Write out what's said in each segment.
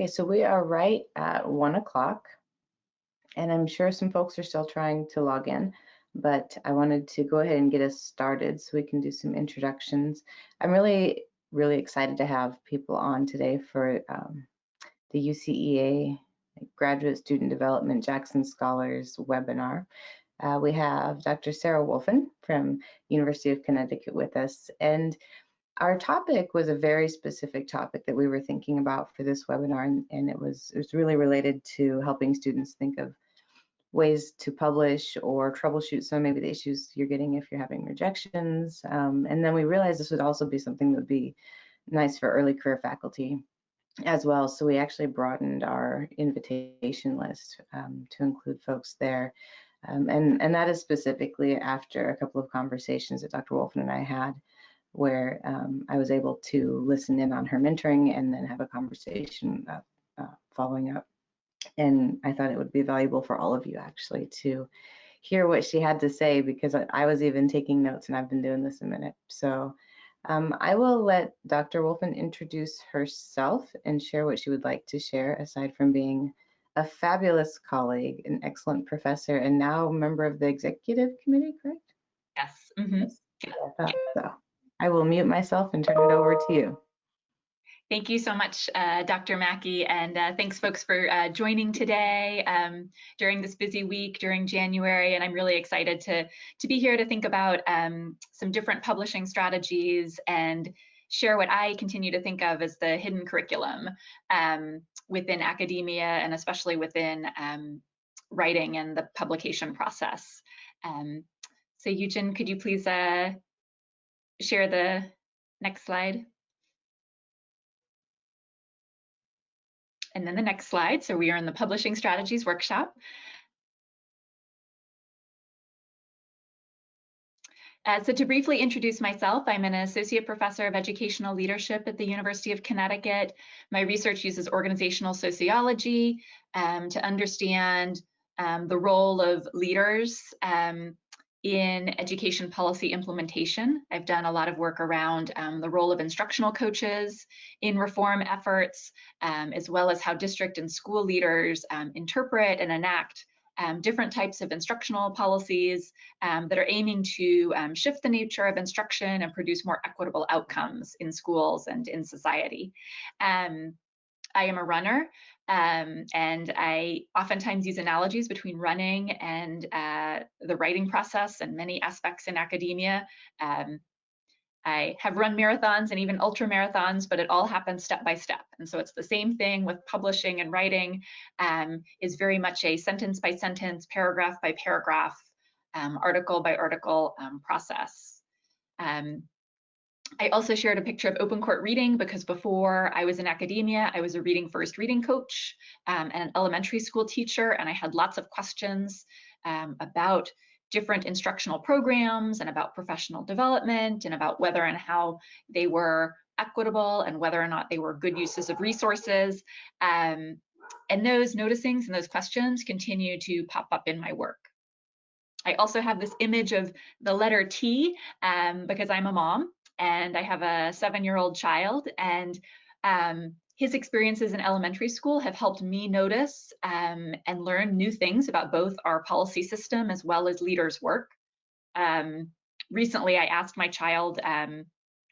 Okay, so we are right at 1 o'clock, and I'm sure some folks are still trying to log in, but I wanted to go ahead and get us started so we can do some introductions. I'm really excited to have people on today for the UCEA Graduate Student Development Jackson Scholars webinar. We have Dr. Sarah Wolfen from University of Connecticut with us, and our topic was a very specific topic that we were thinking about for this webinar, and it was really related to helping students think of ways to publish or troubleshoot some maybe the issues you're getting if you're having rejections. And then we realized this would also be something that would be nice for early career faculty as well. So we actually broadened our invitation list to include folks there. And that is specifically after a couple of conversations that Dr. Wolfen and I had, where I was able to listen in on her mentoring and then have a conversation following up. And I thought it would be valuable for all of you actually to hear what she had to say, because I was even taking notes and I've been doing this a minute. So I will let Dr. Wolfen introduce herself and share what she would like to share, aside from being a fabulous colleague, an excellent professor, and now a member of the executive committee, correct? Yes. Mm-hmm. Yeah, I thought so. I will mute myself and turn it over to you. Thank you so much, Dr. Mackey, and thanks folks for joining today during this busy week during January. And I'm really excited to be here to think about some different publishing strategies and share what I continue to think of as the hidden curriculum within academia, and especially within writing and the publication process. So Eugen, could you please share the next slide? And then the next slide. So we are in the Publishing Strategies workshop. So to briefly introduce myself, I'm an associate professor of educational leadership at the University of Connecticut. My research uses organizational sociology to understand the role of leaders in education policy implementation. I've done a lot of work around the role of instructional coaches in reform efforts, as well as how district and school leaders interpret and enact different types of instructional policies that are aiming to shift the nature of instruction and produce more equitable outcomes in schools and in society. I am a runner, and I oftentimes use analogies between running and the writing process and many aspects in academia. I have run marathons and even ultra marathons, but it all happens step by step. And so it's the same thing with publishing and writing, is very much a sentence by sentence, paragraph by paragraph, article by article process. I also shared a picture of open court reading because before I was in academia, I was a reading first reading coach and an elementary school teacher, and I had lots of questions about different instructional programs and about professional development and about whether and how they were equitable and whether or not they were good uses of resources. And those noticings and those questions continue to pop up in my work. I also have this image of the letter T because I'm a mom and I have a 7-year-old child, and his experiences in elementary school have helped me notice and learn new things about both our policy system as well as leaders' work. Recently, I asked my child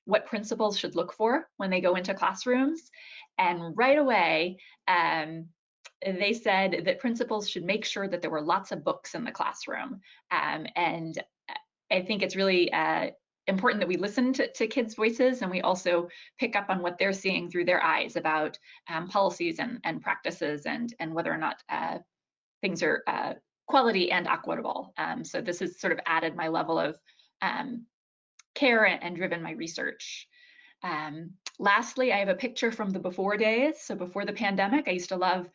what principals should look for when they go into classrooms, and right away, they said that principals should make sure that there were lots of books in the classroom. And I think it's really important that we listen to kids' voices, and we also pick up on what they're seeing through their eyes about policies and practices and whether or not things are quality and equitable. So this has sort of added my level of care and driven my research. Lastly, I have a picture from the before days. So before the pandemic, I used to love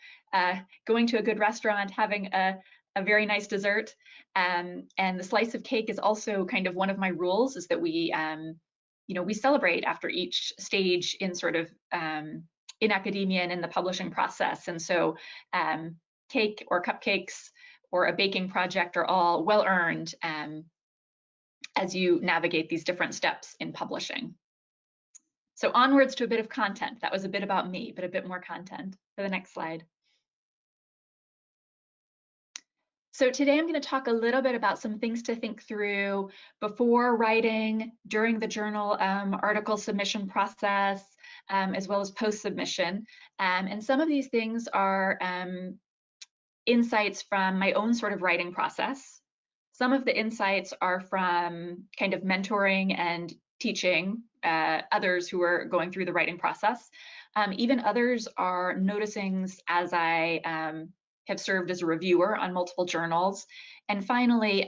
going to a good restaurant, having a very nice dessert. And the slice of cake is also kind of one of my rules, is that we, we celebrate after each stage in sort of in academia and in the publishing process. And so cake or cupcakes or a baking project are all well earned as you navigate these different steps in publishing. So onwards to a bit of content. That was a bit about me, but a bit more content for the next slide. So today I'm going to talk a little bit about some things to think through before writing, during the journal article submission process, as well as post-submission. And some of these things are insights from my own sort of writing process. Some of the insights are from kind of mentoring and teaching others who are going through the writing process. Even others are noticings as I have served as a reviewer on multiple journals. And finally,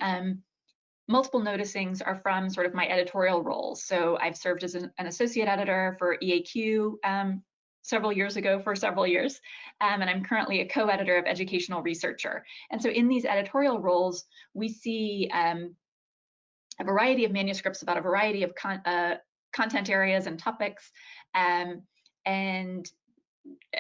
multiple noticings are from sort of my editorial roles. So I've served as an associate editor for EAQ several years ago for several years, and I'm currently a co-editor of Educational Researcher. And so in these editorial roles, we see a variety of manuscripts about a variety of content areas and topics, and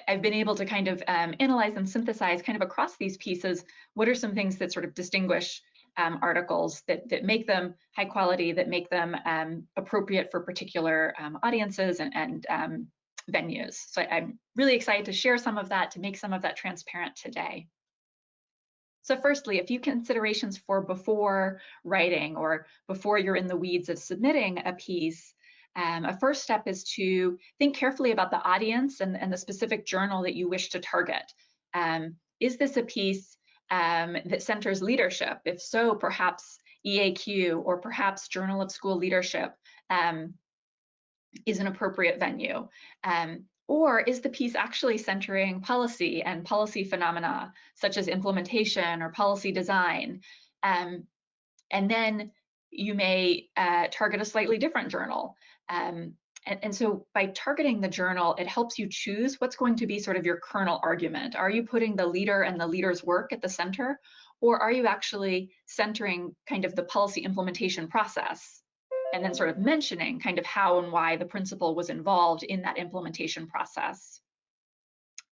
I've been able to kind of analyze and synthesize kind of across these pieces, what are some things that sort of distinguish articles that make them high quality, that make them appropriate for particular audiences and venues. So I'm really excited to share some of that, to make some of that transparent today. So firstly, a few considerations for before writing or before you're in the weeds of submitting a piece. A first step is to think carefully about the audience and the specific journal that you wish to target. Is this a piece that centers leadership? If so, perhaps EAQ or perhaps Journal of School Leadership is an appropriate venue. Or is the piece actually centering policy and policy phenomena, such as implementation or policy design? And then you may target a slightly different journal. And so by targeting the journal, it helps you choose what's going to be sort of your kernel argument. Are you putting the leader and the leader's work at the center? Or are you actually centering kind of the policy implementation process? And then sort of mentioning kind of how and why the principal was involved in that implementation process.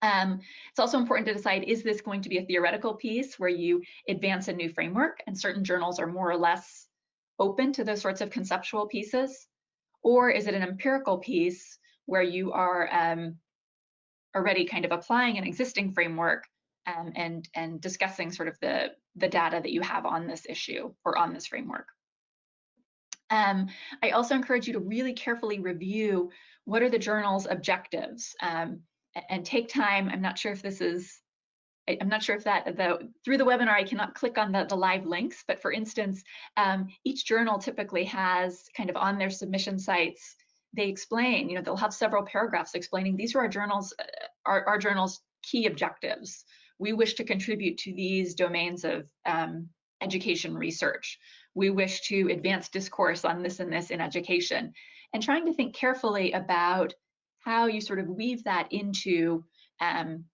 It's also important to decide, is this going to be a theoretical piece where you advance a new framework, and certain journals are more or less open to those sorts of conceptual pieces? Or is it an empirical piece where you are already kind of applying an existing framework and discussing sort of the data that you have on this issue or on this framework? I also encourage you to really carefully review what are the journal's objectives, and take time. I'm not sure if this is, I'm not sure if that, through the webinar, I cannot click on the live links, but for instance, each journal typically has kind of on their submission sites, they explain, they'll have several paragraphs explaining these are our journal's key objectives. We wish to contribute to these domains of education research. We wish to advance discourse on this and this in education, and trying to think carefully about how you sort of weave that into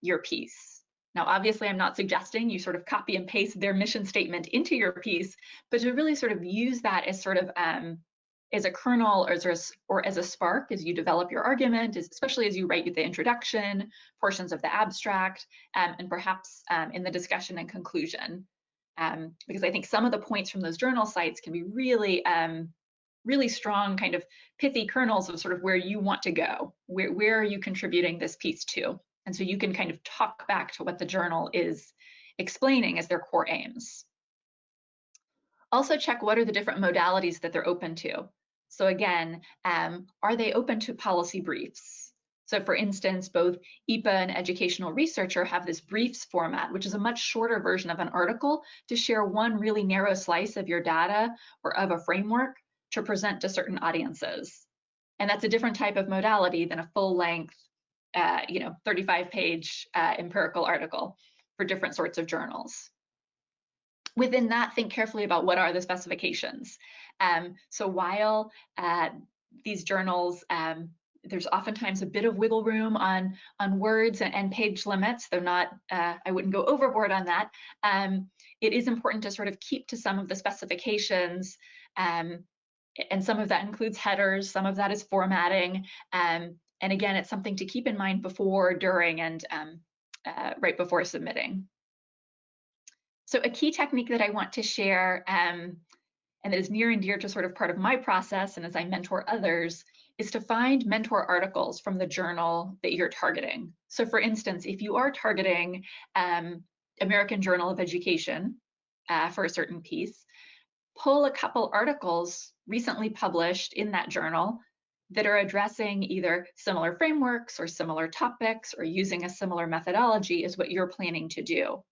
your piece. Now, obviously, I'm not suggesting you sort of copy and paste their mission statement into your piece, but to really sort of use that as sort of as a kernel or as a spark as you develop your argument, especially as you write the introduction, portions of the abstract, and perhaps in the discussion and conclusion. Because I think some of the points from those journal sites can be really, really strong, kind of pithy kernels of sort of where you want to go. Where are you contributing this piece to? And so you can kind of talk back to what the journal is explaining as their core aims. Also check what are the different modalities that they're open to. So again, are they open to policy briefs? So for instance, both EPA and Educational Researcher have this briefs format, which is a much shorter version of an article to share one really narrow slice of your data or of a framework to present to certain audiences. And that's a different type of modality than a full-length, 35-page empirical article for different sorts of journals. Within that, think carefully about what are the specifications. So while these journals, there's oftentimes a bit of wiggle room on words and page limits. They're not, I wouldn't go overboard on that. It is important to sort of keep to some of the specifications, and some of that includes headers, some of that is formatting. And again, it's something to keep in mind before, during, and right before submitting. So a key technique that I want to share, and that is near and dear to sort of part of my process and as I mentor others, is to find mentor articles from the journal that you're targeting. So for instance, if you are targeting American Journal of Education for a certain piece, pull a couple articles recently published in that journal that are addressing either similar frameworks or similar topics or using a similar methodology is what you're planning to do.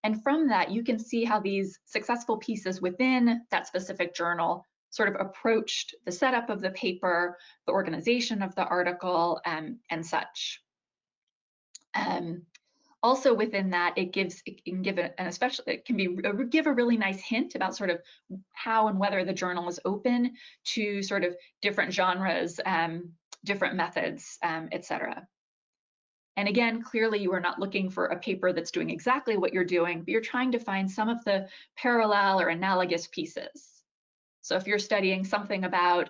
And from that, you can see how these successful pieces within that specific journal sort of approached the setup of the paper, the organization of the article, and such. Also within that, it can give give a really nice hint about sort of how and whether the journal is open to sort of different genres, different methods, etc. And again, clearly you are not looking for a paper that's doing exactly what you're doing, but you're trying to find some of the parallel or analogous pieces. So if you're studying something about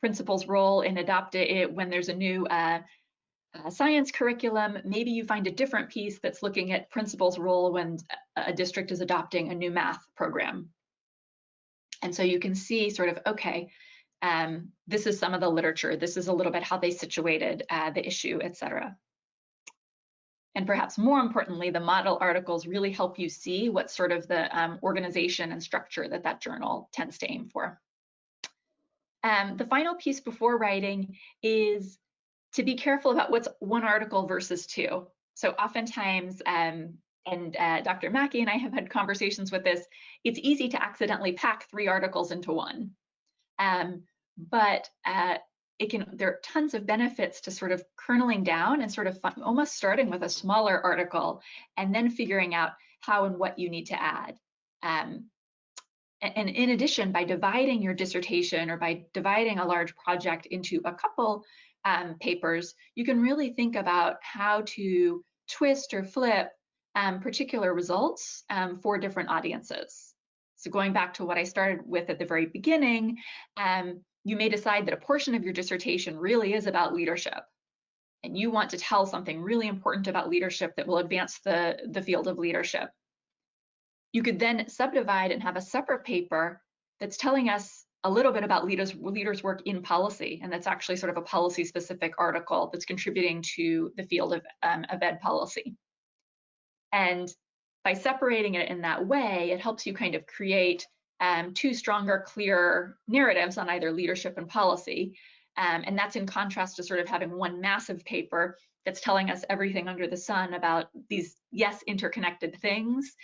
principal's role in adopting when there's a new science curriculum, maybe you find a different piece that's looking at principal's role when a district is adopting a new math program. And so you can see sort of, okay, this is some of the literature, this is a little bit how they situated the issue, etc. And perhaps more importantly, the model articles really help you see what sort of the organization and structure that journal tends to aim for. The final piece before writing is to be careful about what's one article versus two. So oftentimes, Dr. Mackey and I have had conversations with this, it's easy to accidentally pack 3 articles into one. But there are tons of benefits to sort of kerneling down and sort of almost starting with a smaller article and then figuring out how and what you need to add. And in addition, by dividing your dissertation or by dividing a large project into a couple papers, you can really think about how to twist or flip particular results for different audiences. So going back to what I started with at the very beginning, you may decide that a portion of your dissertation really is about leadership, and you want to tell something really important about leadership that will advance the field of leadership. You could then subdivide and have a separate paper that's telling us a little bit about leaders' work in policy, and that's actually sort of a policy-specific article that's contributing to the field of ed policy. And by separating it in that way, it helps you kind of create 2 stronger, clear narratives on either leadership and policy. And that's in contrast to sort of having one massive paper that's telling us everything under the sun about these, yes, interconnected things,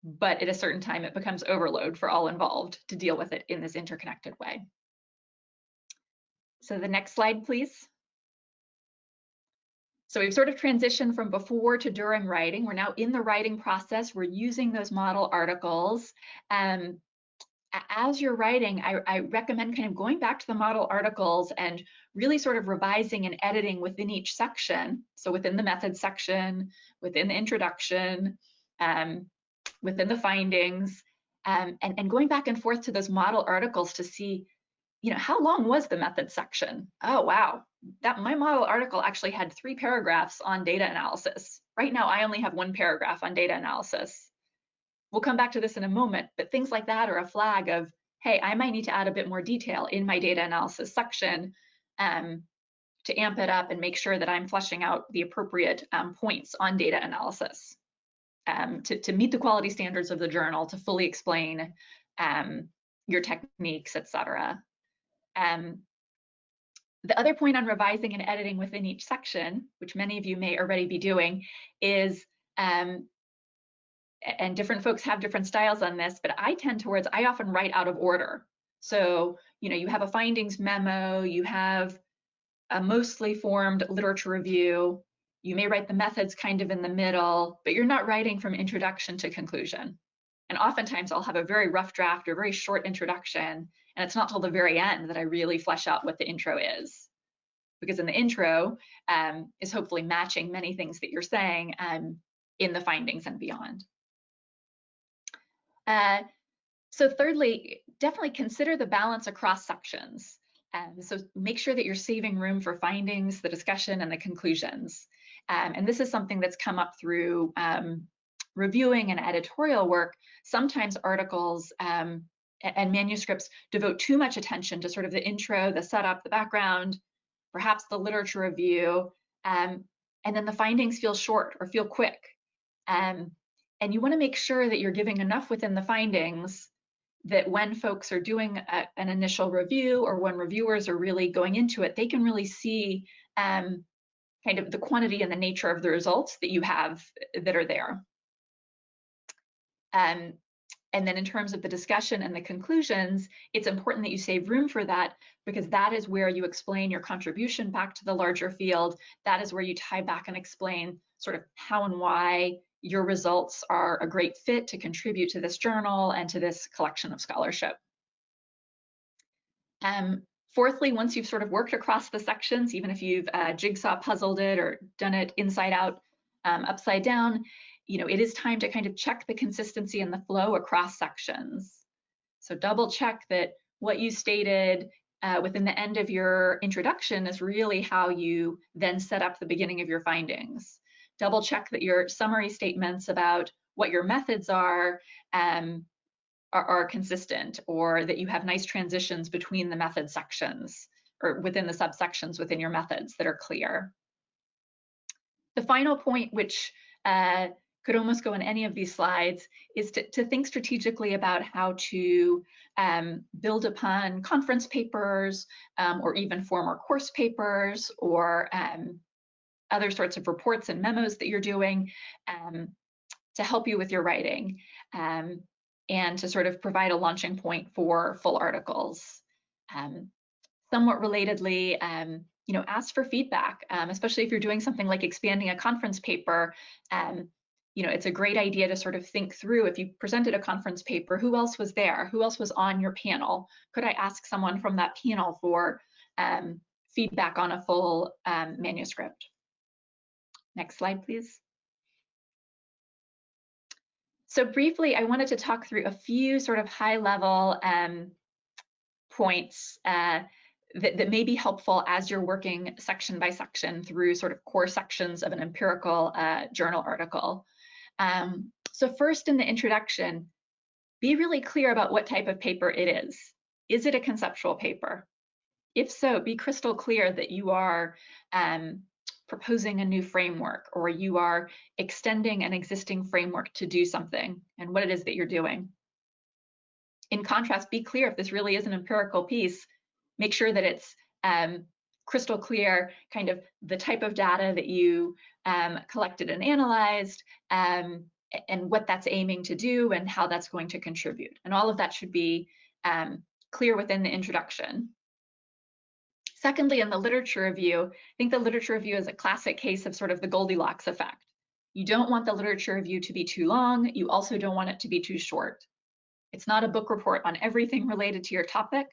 but at a certain time it becomes overload for all involved to deal with it in this interconnected way. So the next slide, please. So we've sort of transitioned from before to during writing. We're now in the writing process. We're using those model articles. As you're writing, I recommend kind of going back to the model articles and really sort of revising and editing within each section. So within the methods section, within the introduction, within the findings, and going back and forth to those model articles to see, how long was the method section? Oh, wow, my model article actually had 3 paragraphs on data analysis. Right now, I only have 1 paragraph on data analysis. We'll come back to this in a moment, but things like that are a flag of, hey, I might need to add a bit more detail in my data analysis section to amp it up and make sure that I'm fleshing out the appropriate points on data analysis to meet the quality standards of the journal, to fully explain your techniques, etc. The other point on revising and editing within each section, which many of you may already be doing, is and different folks have different styles on this, but I often write out of order. So, you have a findings memo, you have a mostly formed literature review, you may write the methods kind of in the middle, but you're not writing from introduction to conclusion. And oftentimes I'll have a very rough draft or very short introduction, and it's not till the very end that I really flesh out what the intro is. Because in the intro is hopefully matching many things that you're saying in the findings and beyond. So thirdly, definitely consider the balance across sections. So make sure that you're saving room for findings, the discussion, and the conclusions. And this is something that's come up through reviewing and editorial work. Sometimes articles and manuscripts devote too much attention to sort of the intro, the setup, the background, perhaps the literature review, and then the findings feel short or feel quick. And you want to make sure that you're giving enough within the findings that when folks are doing an initial review, or when reviewers are really going into it, they can really see kind of the quantity and the nature of the results that you have that are there. And then in terms of the discussion and the conclusions, it's important that you save room for that, because that is where you explain your contribution back to the larger field. That is where you tie back and explain sort of how and why your results are a great fit to contribute to this journal and to this collection of scholarship. Fourthly, once you've sort of worked across the sections, even if you've jigsaw puzzled it or done it inside out, upside down, it is time to kind of check the consistency and the flow across sections. So double check that what you stated within the end of your introduction is really how you then set up the beginning of your findings. Double check that your summary statements about what your methods are consistent, or that you have nice transitions between the method sections or within the subsections within your methods that are clear. The final point, which could almost go in any of these slides, is to think strategically about how to build upon conference papers, or even former course papers, or other sorts of reports and memos that you're doing to help you with your writing, and to sort of provide a launching point for full articles. Somewhat relatedly, ask for feedback, especially if you're doing something like expanding a conference paper. It's a great idea to sort of think through, if you presented a conference paper, who else was there? Who else was on your panel? Could I ask someone from that panel for feedback on a full manuscript? Next slide, please. So briefly, I wanted to talk through a few sort of high-level points that may be helpful as you're working section by section through sort of core sections of an empirical journal article. So first, in the introduction, be really clear about what type of paper it is. Is it a conceptual paper? If so, be crystal clear that you are proposing a new framework, or you are extending an existing framework to do something, and what it is that you're doing. In contrast, be clear if this really is an empirical piece. Make sure that it's crystal clear kind of the type of data that you collected and analyzed, and what that's aiming to do, and how that's going to contribute. And all of that should be clear within the introduction. Secondly, in the literature review, I think the literature review is a classic case of sort of the Goldilocks effect. You don't want the literature review to be too long. You also don't want it to be too short. It's not a book report on everything related to your topic,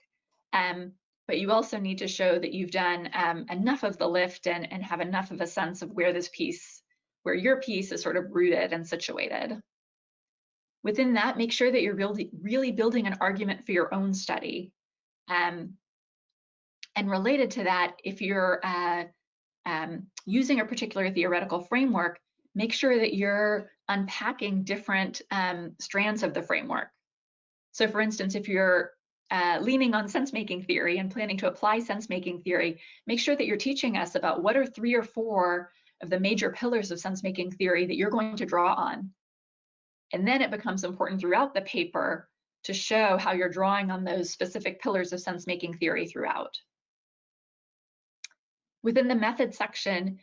but you also need to show that you've done enough of the lift and have enough of a sense of where your piece is sort of rooted and situated. Within that, make sure that you're really building an argument for your own study. And related to that, if you're using a particular theoretical framework, make sure that you're unpacking different strands of the framework. So for instance, if you're leaning on sense-making theory and planning to apply sense-making theory, make sure that you're teaching us about what are 3 or 4 of the major pillars of sense-making theory that you're going to draw on. And then it becomes important throughout the paper to show how you're drawing on those specific pillars of sense-making theory throughout. Within the method section,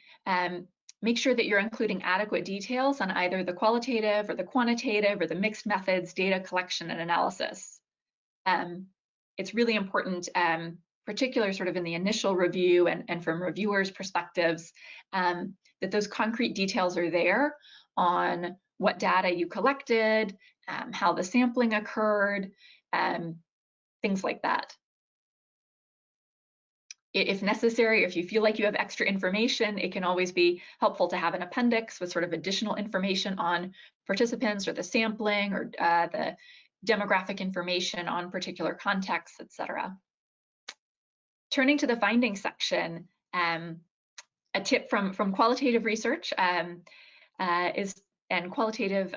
make sure that you're including adequate details on either the qualitative or the quantitative or the mixed methods, data collection and analysis. It's really important, particularly sort of in the initial review and from reviewers' perspectives, that those concrete details are there on what data you collected, how the sampling occurred, things like that. If necessary, if you feel like you have extra information, it can always be helpful to have an appendix with sort of additional information on participants or the sampling or the demographic information on particular contexts, etc. Turning to the findings section, a tip from qualitative research and qualitative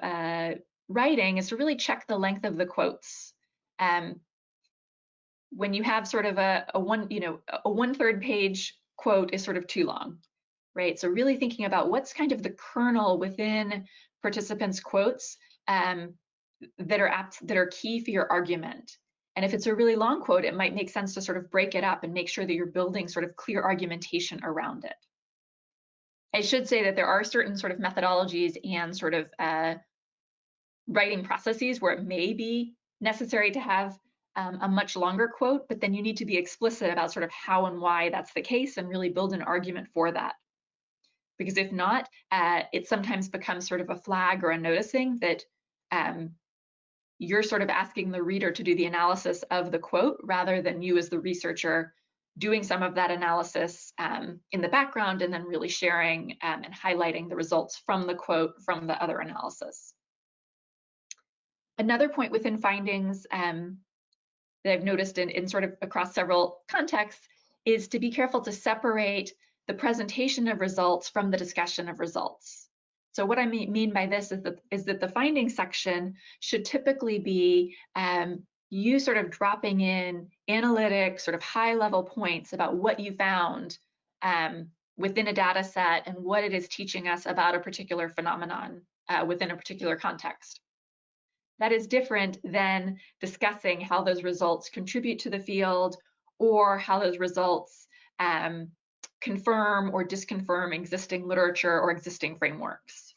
writing is to really check the length of the quotes. When you have sort of a one, a 1/3 page quote is sort of too long, right? So really thinking about what's kind of the kernel within participants' quotes that are key for your argument. And if it's a really long quote, it might make sense to sort of break it up and make sure that you're building sort of clear argumentation around it. I should say that there are certain sort of methodologies and sort of writing processes where it may be necessary to have a much longer quote, but then you need to be explicit about sort of how and why that's the case and really build an argument for that. Because if not, it sometimes becomes sort of a flag or a noticing that you're sort of asking the reader to do the analysis of the quote rather than you as the researcher doing some of that analysis in the background and then really sharing and highlighting the results from the quote from the other analysis. Another point within findings that I've noticed in sort of across several contexts is to be careful to separate the presentation of results from the discussion of results. So what I mean by this is that the findings section should typically be you sort of dropping in analytic, sort of high-level points about what you found within a data set and what it is teaching us about a particular phenomenon within a particular context. That is different than discussing how those results contribute to the field or how those results confirm or disconfirm existing literature or existing frameworks.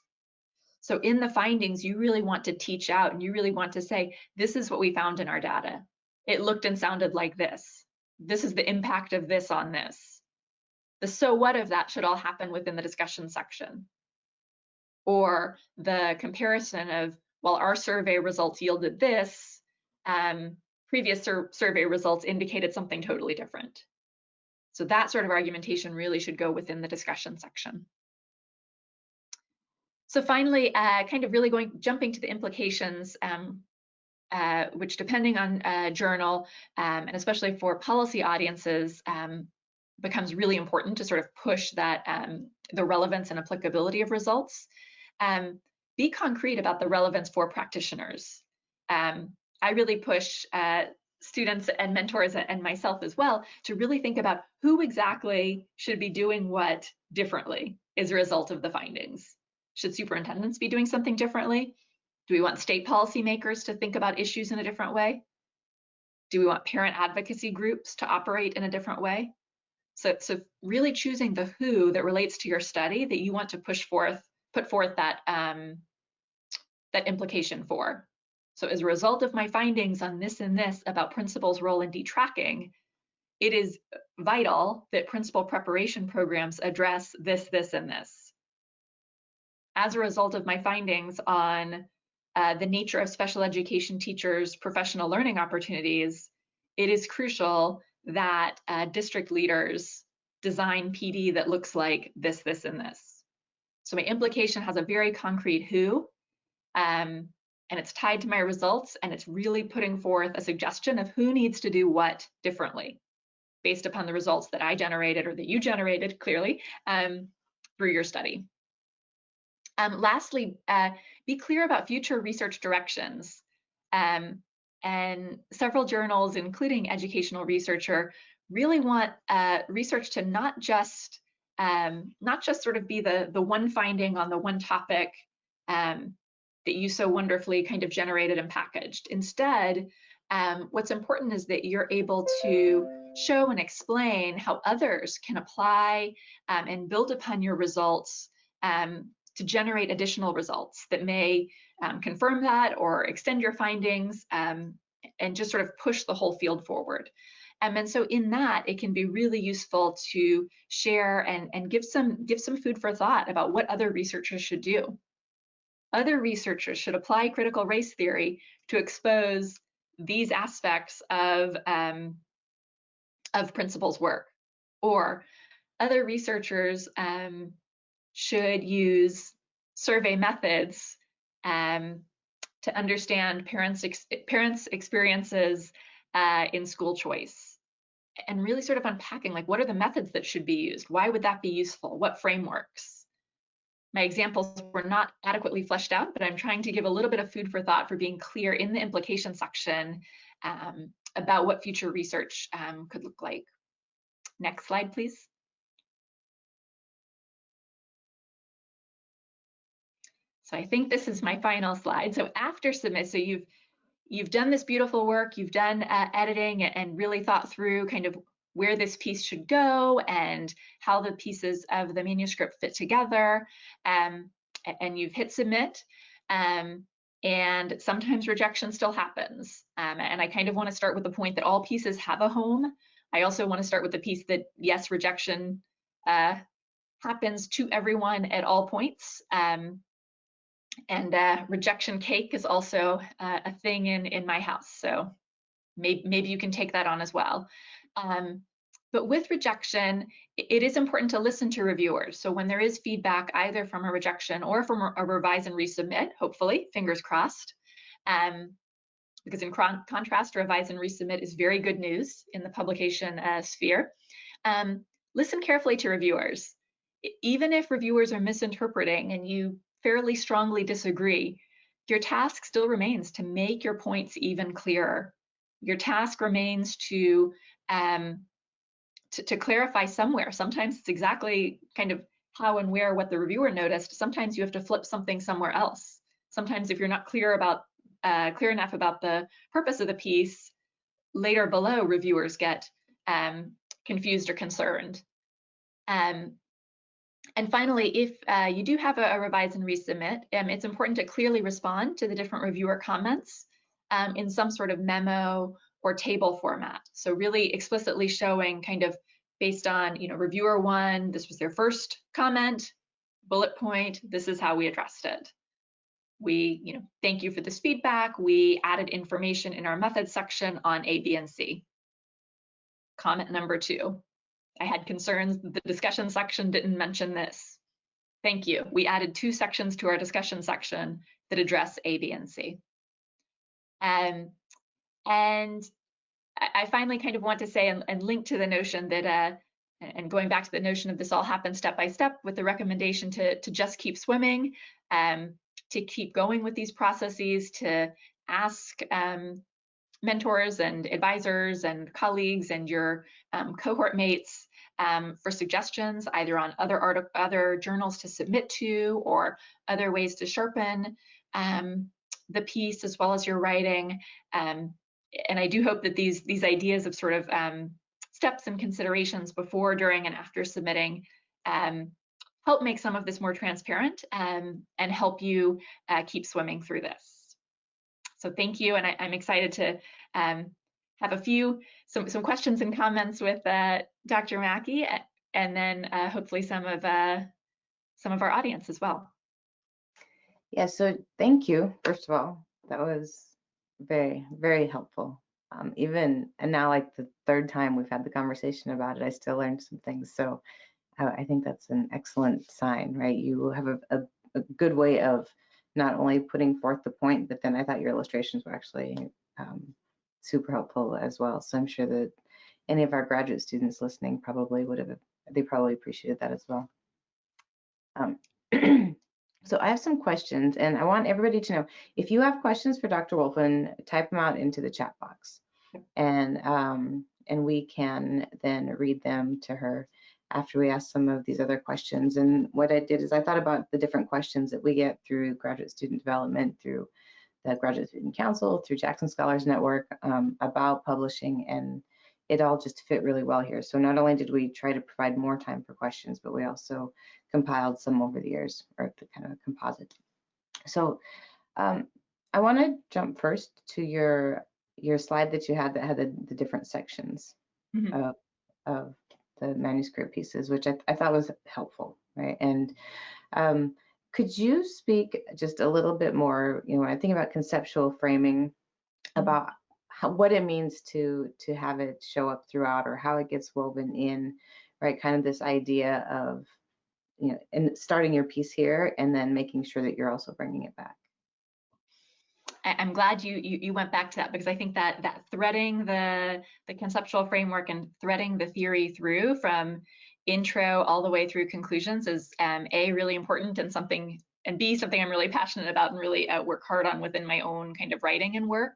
So in the findings, you really want to teach out and you really want to say, this is what we found in our data. It looked and sounded like this. This is the impact of this on this. The so what of that should all happen within the discussion section. Or the comparison of, well, our survey results yielded this, previous survey results indicated something totally different. So that sort of argumentation really should go within the discussion section. So finally, kind of really jumping to the implications, which depending on journal, and especially for policy audiences, becomes really important to sort of push that the relevance and applicability of results. Be concrete about the relevance for practitioners. I really push students and mentors and myself as well to really think about who exactly should be doing what differently as a result of the findings. Should superintendents be doing something differently? Do we want state policymakers to think about issues in a different way? Do we want parent advocacy groups to operate in a different way? So really choosing the who that relates to your study that you want to put forth that, that implication for. So as a result of my findings on this and this about principals' role in detracking, it is vital that principal preparation programs address this, this, and this. As a result of my findings on the nature of special education teachers' professional learning opportunities, it is crucial that district leaders design PD that looks like this, this, and this. So my implication has a very concrete who, and it's tied to my results, and it's really putting forth a suggestion of who needs to do what differently based upon the results that I generated or that you generated clearly through your study. Lastly, be clear about future research directions. And several journals, including Educational Researcher, really want research to not just sort of be the one finding on the one topic that you so wonderfully kind of generated and packaged. Instead, what's important is that you're able to show and explain how others can apply and build upon your results to generate additional results that may confirm that or extend your findings and just sort of push the whole field forward. And so in that, it can be really useful to share and give some food for thought about what other researchers should do. Other researchers should apply critical race theory to expose these aspects of principals' work. Or other researchers should use survey methods to understand parents' experiences in school choice, and really sort of unpacking, like, what are the methods that should be used? Why would that be useful? What frameworks? My examples were not adequately fleshed out, but I'm trying to give a little bit of food for thought for being clear in the implication section about what future research could look like. Next slide, please. So I think this is my final slide. So after submit, so you've done this beautiful work, you've done editing and really thought through kind of where this piece should go and how the pieces of the manuscript fit together, and you've hit submit. And sometimes rejection still happens. And I kind of want to start with the point that all pieces have a home. I also want to start with the piece that, yes, rejection happens to everyone at all points. And rejection cake is also a thing in my house. So maybe you can take that on as well. But with rejection, it is important to listen to reviewers. So when there is feedback, either from a rejection or from a revise and resubmit, hopefully, fingers crossed, because in contrast, revise and resubmit is very good news in the publication sphere. Listen carefully to reviewers. Even if reviewers are misinterpreting and you fairly strongly disagree, your task still remains to make your points even clearer. Your task remains to clarify somewhere. Sometimes it's exactly kind of how and where what the reviewer noticed. Sometimes you have to flip something somewhere else. Sometimes if you're not clear enough about the purpose of the piece, later below reviewers get confused or concerned. And finally, if you do have a revise and resubmit, it's important to clearly respond to the different reviewer comments in some sort of memo or table format. So really explicitly showing kind of based on, reviewer one, this was their first comment, bullet point, this is how we addressed it. We, thank you for this feedback. We added information in our methods section on A, B, and C. Comment number 2, I had concerns that the discussion section didn't mention this. Thank you. We added 2 sections to our discussion section that address A, B, and C. And I finally kind of want to say and link to the notion that, and going back to the notion of this all happens step by step with the recommendation to just keep swimming, to keep going with these processes, to ask mentors and advisors and colleagues and your cohort mates for suggestions, either on other journals to submit to or other ways to sharpen the piece as well as your writing. And I do hope that these ideas of sort of steps and considerations before, during, and after submitting help make some of this more transparent and help you keep swimming through this. So thank you, and I'm excited to have some questions and comments with Dr. Mackey, and then hopefully some of our audience as well. Yeah, so thank you, first of all. That was very, very helpful. And now, like the 3rd time we've had the conversation about it, I still learned some things. So I think that's an excellent sign, right? You have a good way of not only putting forth the point, but then I thought your illustrations were actually super helpful as well. So I'm sure that any of our graduate students listening probably probably appreciated that as well. So I have some questions, and I want everybody to know, if you have questions for Dr. Wolfen, type them out into the chat box, and we can then read them to her after we ask some of these other questions. And what I did is I thought about the different questions that we get through graduate student development, through the Graduate Student Council, through Jackson Scholars Network, about publishing, and it all just fit really well here. So not only did we try to provide more time for questions, but we also compiled some over the years, or the kind of composite. So I want to jump first to your slide that you had that had the different sections of the manuscript pieces, which I thought was helpful, right? And could you speak just a little bit more, when I think about conceptual framing, about what it means to have it show up throughout, or how it gets woven in, right? Kind of this idea of, and starting your piece here and then making sure that you're also bringing it back. I'm glad you went back to that, because I think that threading the conceptual framework and threading the theory through from intro all the way through conclusions is A, really important, and something, and B, something I'm really passionate about and really work hard on within my own kind of writing and work.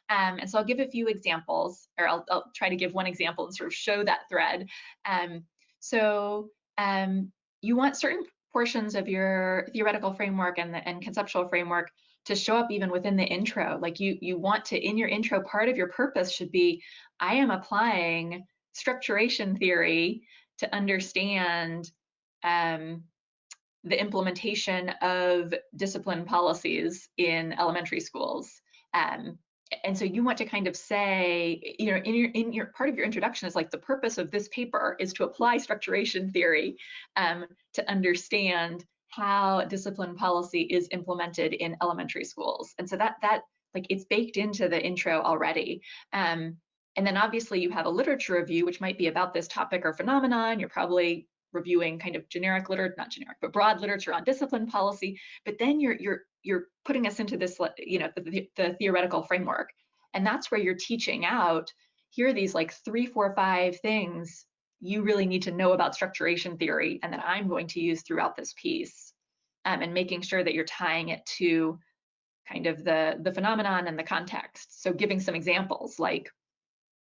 And so I'll give a few examples, or I'll try to give one example and sort of show that thread. Um, so you want certain portions of your theoretical framework and conceptual framework to show up even within the intro. Like you want to, in your intro, part of your purpose should be, I am applying structuration theory to understand the implementation of discipline policies in elementary schools. And so you want to kind of say, you know, in your part of your introduction is like, the purpose of this paper is to apply structuration theory to understand how discipline policy is implemented in elementary schools. And so that like, it's baked into the intro already. And then obviously you have a literature review, which might be about this topic or phenomenon. You're probably reviewing kind of generic literature, not generic, but broad literature on discipline policy. But then you're putting us into this, you know, the theoretical framework. And that's where you're teaching out, here are these like 3, 4, 5 things you really need to know about structuration theory and that I'm going to use throughout this piece. And making sure that you're tying it to kind of the phenomenon and the context. So giving some examples, like,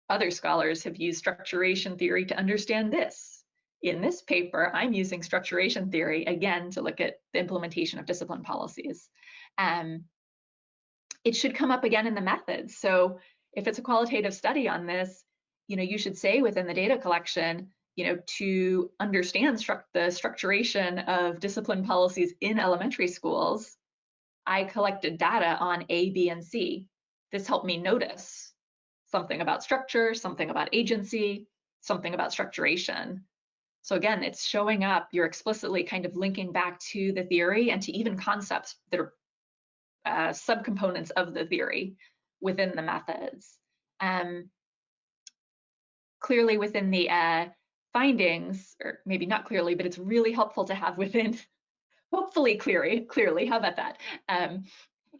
other scholars have used structuration theory to understand this. In this paper, I'm using structuration theory, again, to look at the implementation of discipline policies. It should come up again in the methods. So if it's a qualitative study on this, you know, you should say within the data collection, you know, to understand the structuration of discipline policies in elementary schools, I collected data on A, B, and C. This helped me notice something about structure, something about agency, something about structuration. So again, it's showing up, you're explicitly kind of linking back to the theory and to even concepts that are subcomponents of the theory within the methods. Clearly within the findings, or maybe not clearly, but it's really helpful to have within, hopefully clearly, how about that?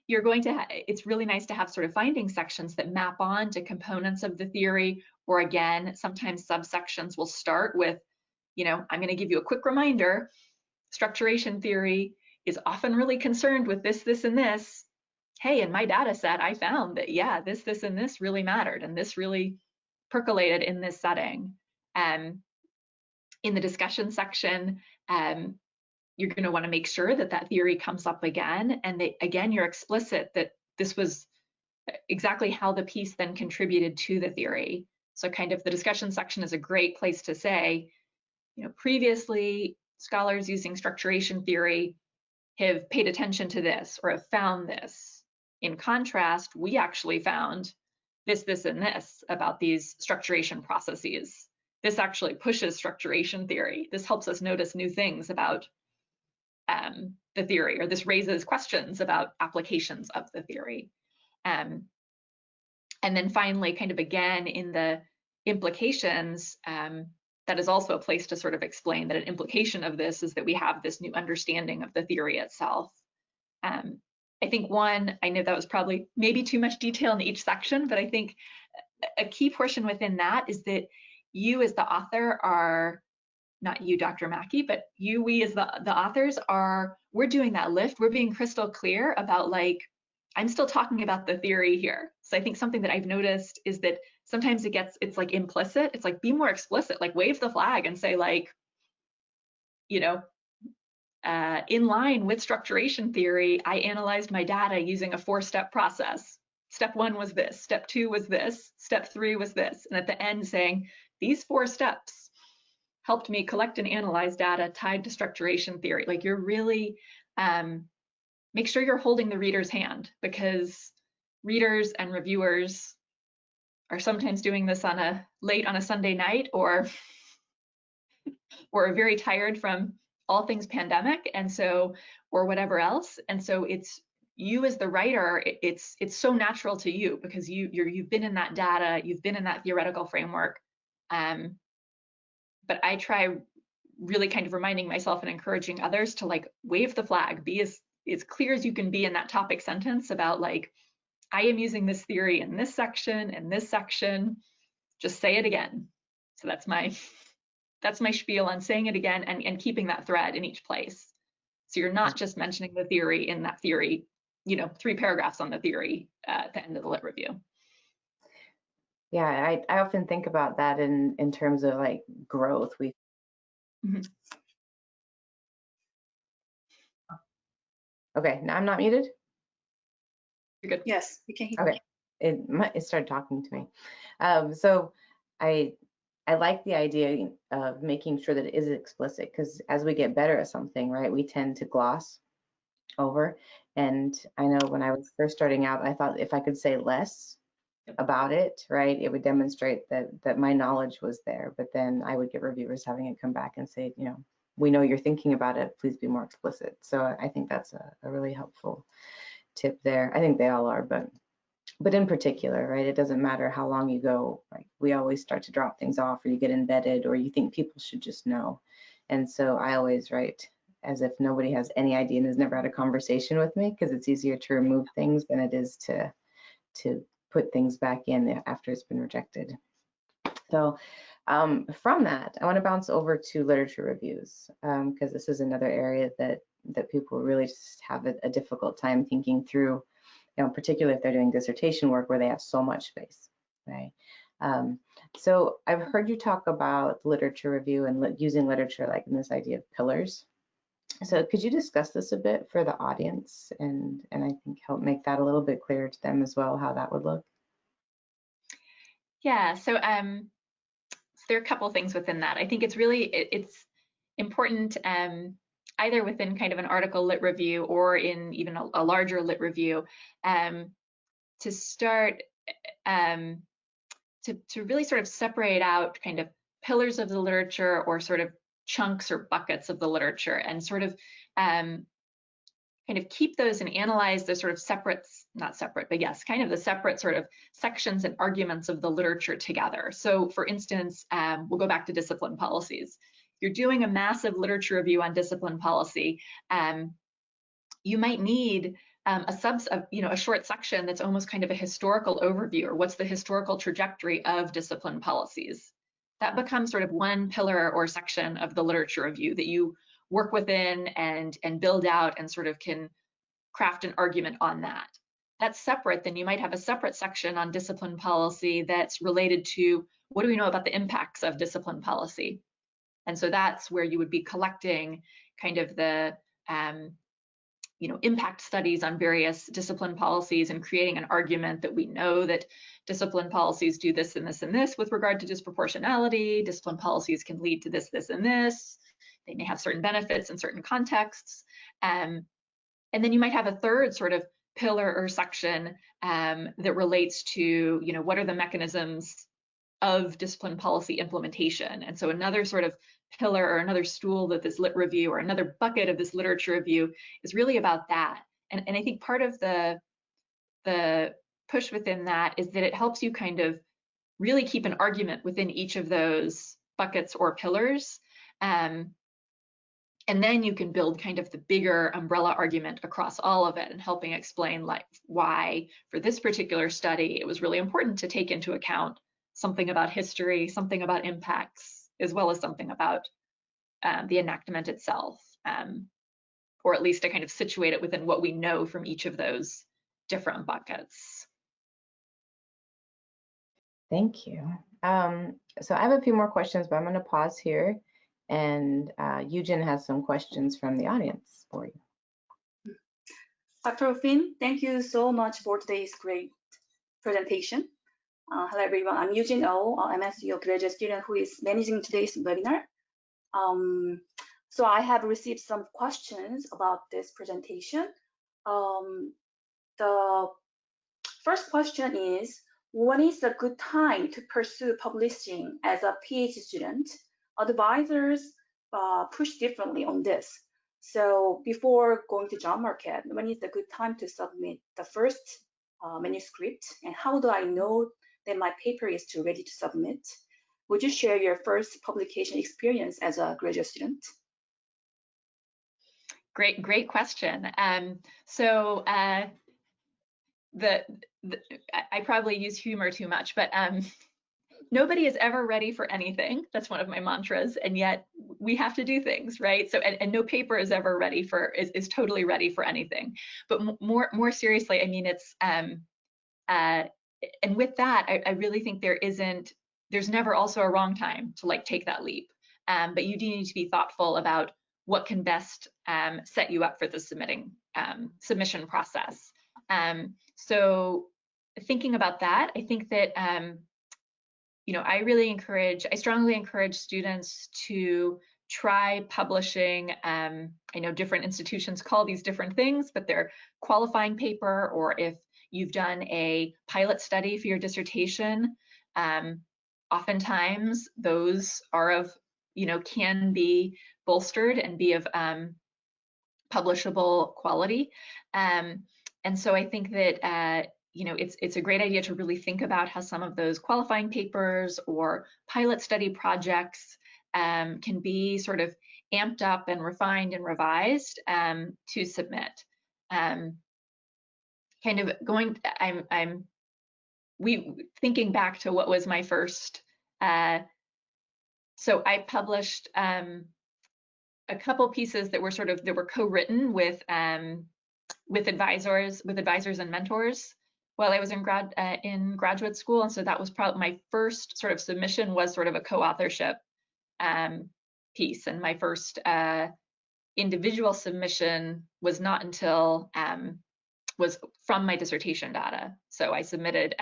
You're going to it's really nice to have sort of finding sections that map on to components of the theory, or again, sometimes subsections will start with, you know, I'm going to give you a quick reminder, structuration theory is often really concerned with this, this, and this. Hey, in my data set, I found that, yeah, this, and this really mattered, and this really percolated in this setting. In the discussion section, you're going to want to make sure that that theory comes up again, and that, again, you're explicit that this was exactly how the piece then contributed to the theory. So kind of the discussion section is a great place to say, you know, previously scholars using structuration theory have paid attention to this or have found this. In contrast, we actually found this, this, and this about these structuration processes. This actually pushes structuration theory. This helps us notice new things about the theory, or this raises questions about applications of the theory. And then finally, kind of again in the implications, that is also a place to sort of explain that an implication of this is that we have this new understanding of the theory itself. I think I know that was probably maybe too much detail in each section, but I think a key portion within that is that you as the author are, not you, Dr. Mackey, but we as the authors we're doing that lift. We're being crystal clear about, like, I'm still talking about the theory here. So I think something that I've noticed is that sometimes it's like implicit. It's like, be more explicit, like wave the flag and say, like, you know, in line with structuration theory, I analyzed my data using a 4-step process. Step 1 was this, step 2 was this, step 3 was this. And at the end saying, these 4 steps helped me collect and analyze data tied to structuration theory. Like, you're really, make sure you're holding the reader's hand, because readers and reviewers are sometimes doing this late on a Sunday night, or are very tired from all things pandemic, and so, or whatever else. And so it's, you as the writer, it's so natural to you, because you've been in that data, you've been in that theoretical framework. But I try really kind of reminding myself and encouraging others to, like, wave the flag, be as clear as you can be in that topic sentence about, like, I am using this theory in this section, just say it again. So that's my that's my spiel on saying it again and keeping that thread in each place. So you're not just mentioning the theory in that theory, 3 paragraphs on the theory at the end of the lit review. Yeah, I often think about that in terms of like growth. Mm-hmm. Okay, now I'm not muted? You're good. Yes, we can hear. Okay, it started talking to me. So I like the idea of making sure that it is explicit, because as we get better at something, right, we tend to gloss over. And I know when I was first starting out, I thought if I could say less about it, right, it would demonstrate that my knowledge was there. But then I would get reviewers having it come back and say, we know you're thinking about it, please be more explicit. So I think that's a really helpful tip there. I think they all are, but in particular, right, it doesn't matter how long you go, right, we always start to drop things off, or you get embedded, or you think people should just know. And so I always write as if nobody has any idea and has never had a conversation with me, because it's easier to remove things than it is to put things back in after it's been rejected. So from that, I want to bounce over to literature reviews, because this is another area that people really just have a difficult time thinking through, particularly if they're doing dissertation work where they have so much space, right? So I've heard you talk about literature review and using literature like in this idea of pillars. So could you discuss this a bit for the audience and I think help make that a little bit clearer to them as well, how that would look? Yeah, so there are a couple of things within that. I think it's really, it's important either within kind of an article lit review or in even a larger lit review to start to really sort of separate out kind of pillars of the literature or sort of chunks or buckets of the literature, and sort of kind of keep those and analyze the sort of separate, not separate, but yes, kind of the separate sort of sections and arguments of the literature together. So for instance, we'll go back to discipline policies. You're doing a massive literature review on discipline policy. You might need a short section that's almost kind of a historical overview, or what's the historical trajectory of discipline policies. That becomes sort of one pillar or section of the literature review that you work within and build out and sort of can craft an argument on that. That's separate. Then you might have a separate section on discipline policy that's related to what do we know about the impacts of discipline policy. And so that's where you would be collecting kind of the impact studies on various discipline policies and creating an argument that we know that discipline policies do this and this and this with regard to disproportionality. Discipline policies can lead to this, this, and this. They may have certain benefits in certain contexts. And then you might have a third sort of pillar or section that relates to, what are the mechanisms of discipline policy implementation. And so another sort of pillar or another stool that this lit review or another bucket of this literature review is really about that. And I think part of the push within that is that it helps you kind of really keep an argument within each of those buckets or pillars. And then you can build kind of the bigger umbrella argument across all of it and helping explain like why for this particular study, it was really important to take into account something about history, something about impacts, as well as something about the enactment itself, or at least to kind of situate it within what we know from each of those different buckets. Thank you. So I have a few more questions, but I'm going to pause here, and Eugen has some questions from the audience for you. Dr. Finn, thank you so much for today's great presentation. Hello, everyone. I'm Eugene Oh, MSU graduate student who is managing today's webinar. So I have received some questions about this presentation. The first question is, when is a good time to pursue publishing as a PhD student? Advisors push differently on this. So before going to job market, when is a good time to submit the first manuscript? And how do I know that my paper is ready to submit? Would you share your first publication experience as a graduate student? Great question. So I probably use humor too much, but nobody is ever ready for anything. That's one of my mantras, and yet we have to do things, right? So, and no paper is ever ready for is totally ready for anything. But more seriously, I mean, it's and with that, I really think there's never also a wrong time to like take that leap. But you do need to be thoughtful about what can best set you up for the submission process. So thinking about that, I think that you know, I strongly encourage students to try publishing. I know different institutions call these different things, but they're qualifying paper, or if you've done a pilot study for your dissertation, oftentimes those are of, you know, can be bolstered and be of publishable quality. And so I think that you know, it's a great idea to really think about how some of those qualifying papers or pilot study projects can be sort of amped up and refined and revised to submit. Kind of going, thinking back to what was my first. So I published a couple pieces that were co-written with advisors and mentors while I was in graduate school, and so that was probably my first sort of submission, was sort of a co-authorship piece, and my first individual submission was not until was from my dissertation data. So I submitted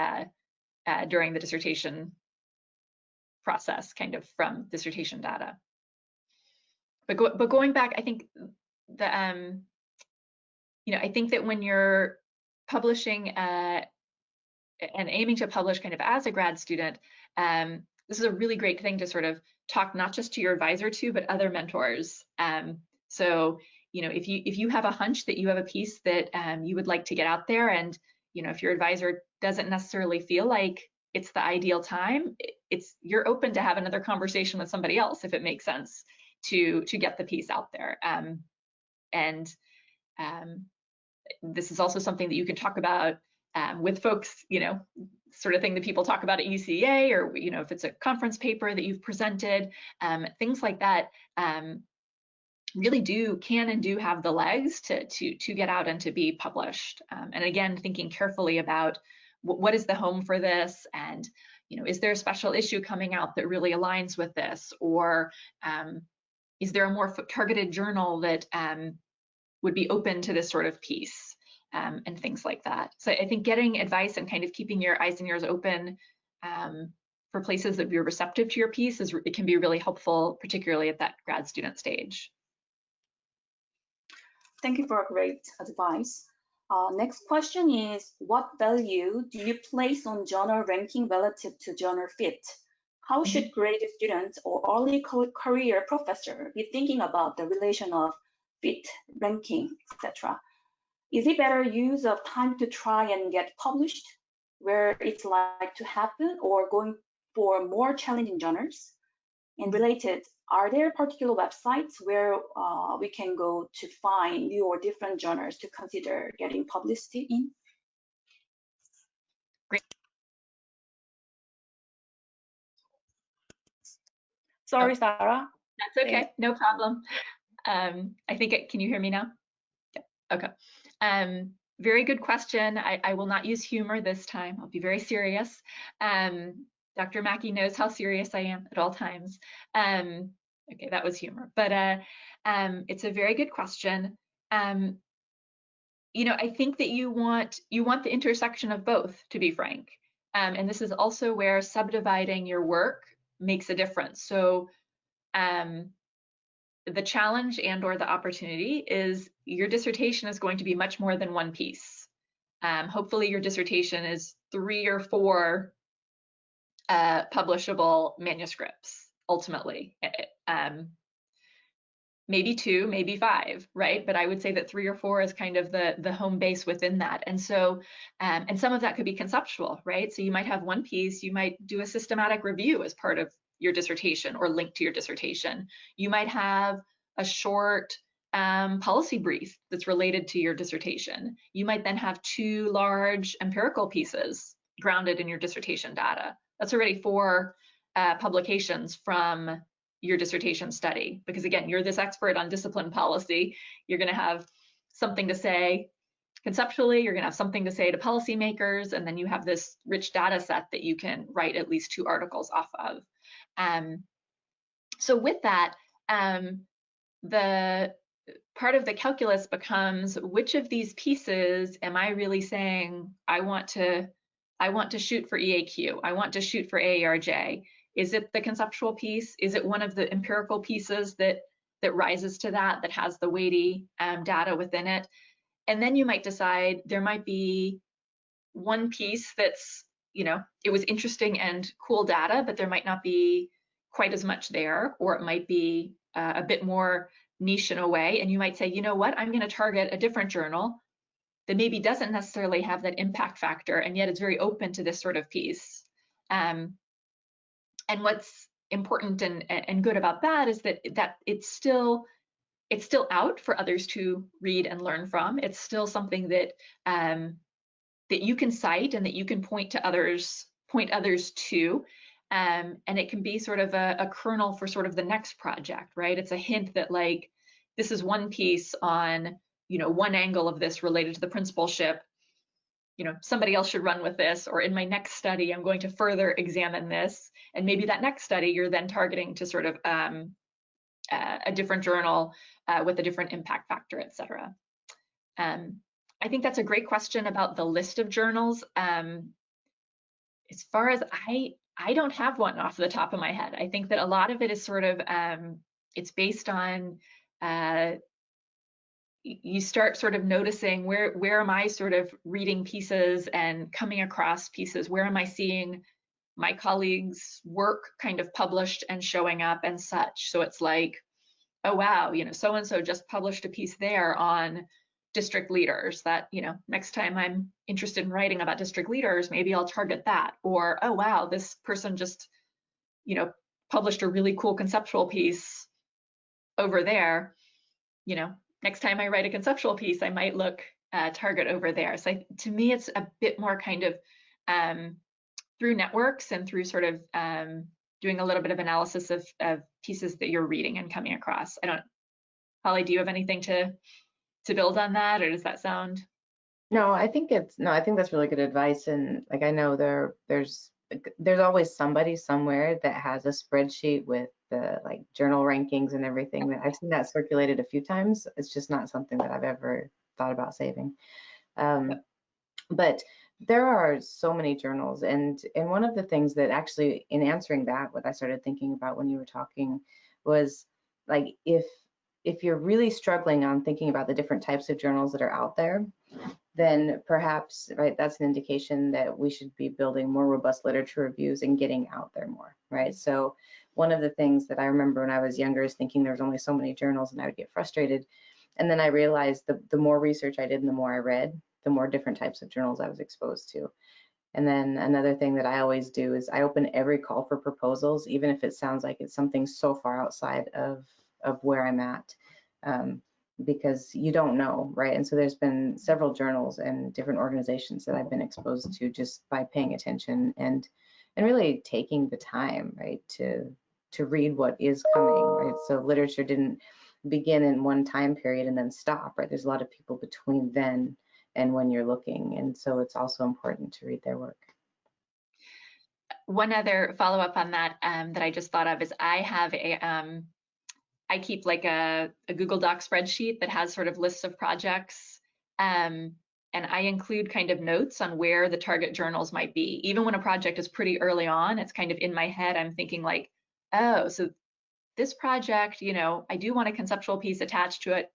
during the dissertation process, kind of from dissertation data. But going back, I think the you know, I think that when you're publishing and aiming to publish kind of as a grad student, this is a really great thing to sort of talk not just to your advisor to, but other mentors. So, you know, if you have a hunch that you have a piece that you would like to get out there, and, you know, if your advisor doesn't necessarily feel like it's the ideal time, you're open to have another conversation with somebody else if it makes sense to get the piece out there. This is also something that you can talk about with folks, you know, sort of thing that people talk about at UCA, or, you know, if it's a conference paper that you've presented, things like that really can and do have the legs to get out and to be published. And again, thinking carefully about what is the home for this, and, you know, is there a special issue coming out that really aligns with this, or is there a more targeted journal that would be open to this sort of piece, and things like that. So I think getting advice and kind of keeping your eyes and ears open for places that would be receptive to your piece it can be really helpful, particularly at that grad student stage. Thank you for great advice. Next question is, what value do you place on journal ranking relative to journal fit? How should graduate students or early career professor be thinking about the relation of fit, ranking, etc.? Is it better use of time to try and get published where it's like to happen, or going for more challenging journals? And related, are there particular websites where we can go to find new or different journals to consider getting publicity in? Great. Sorry, Sarah. That's okay, no problem. I think can you hear me now? Yeah, okay. Very good question. I will not use humor this time. I'll be very serious. Dr. Mackey knows how serious I am at all times. Okay, that was humor, but it's a very good question. You know, I think that you want the intersection of both, to be frank. And this is also where subdividing your work makes a difference. So the challenge and/or the opportunity is your dissertation is going to be much more than one piece. Hopefully your dissertation is 3 or 4 publishable manuscripts, ultimately. Maybe 2, maybe 5, right? But I would say that 3 or 4 is kind of the home base within that. And so, and some of that could be conceptual, right? So you might have one piece, you might do a systematic review as part of your dissertation or linked to your dissertation. You might have a short policy brief that's related to your dissertation. You might then have 2 large empirical pieces grounded in your dissertation data. That's already 4 publications from your dissertation study. Because again, you're this expert on discipline policy. You're going to have something to say conceptually, you're going to have something to say to policymakers, and then you have this rich data set that you can write at least 2 articles off of. So with that, the part of the calculus becomes, which of these pieces am I really saying I want to shoot for EAQ, I want to shoot for AARJ? Is it the conceptual piece? Is it one of the empirical pieces that rises to that has the weighty data within it? And then you might decide there might be one piece that's, it was interesting and cool data, but there might not be quite as much there, or it might be a bit more niche in a way. And you might say, you know what, I'm going to target a different journal that maybe doesn't necessarily have that impact factor, and yet it's very open to this sort of piece. And what's important and good about that is that it's still out for others to read and learn from. It's still something that that you can cite and that you can point others to. And it can be sort of a kernel for sort of the next project, right? It's a hint that, like, this is one piece on, one angle of this related to the principalship. Somebody else should run with this, or in my next study, I'm going to further examine this. And maybe that next study, you're then targeting to sort of a different journal with a different impact factor, et cetera. I think that's a great question about the list of journals. As far as I don't have one off the top of my head. I think that a lot of it is sort of, it's based on, you start sort of noticing where am I sort of reading pieces and coming across pieces, where am I seeing my colleagues' work kind of published and showing up and such. So it's like, oh wow, so-and-so just published a piece there on district leaders that, next time I'm interested in writing about district leaders, maybe I'll target that. Or, oh wow, this person just, published a really cool conceptual piece over there. Next time I write a conceptual piece, I might look target over there. So to me, it's a bit more kind of through networks and through sort of doing a little bit of analysis of pieces that you're reading and coming across. Holly, do you have anything to build on that, or does that sound? No, I think that's really good advice. And like, I know there's always somebody somewhere that has a spreadsheet with the like journal rankings and everything. That I've seen that circulated a few times. It's just not something that I've ever thought about saving. But there are so many journals, and one of the things that actually, in answering that, what I started thinking about when you were talking was, like, if you're really struggling on thinking about the different types of journals that are out there, then perhaps, right, that's an indication that we should be building more robust literature reviews and getting out there more, right? So one of the things that I remember when I was younger is thinking there was only so many journals and I would get frustrated. And then I realized the more research I did and the more I read, the more different types of journals I was exposed to. And then another thing that I always do is I open every call for proposals, even if it sounds like it's something so far outside of where I'm at, because you don't know, right? And so there's been several journals and different organizations that I've been exposed to just by paying attention and really taking the time, right, to read what is coming, right? So literature didn't begin in one time period and then stop, right? There's a lot of people between then and when you're looking, and so it's also important to read their work. One other follow-up on that that I just thought of is I have I keep like a Google Doc spreadsheet that has sort of lists of projects, and I include kind of notes on where the target journals might be. Even when a project is pretty early on, it's kind of in my head, I'm thinking like, oh, so this project, I do want a conceptual piece attached to it.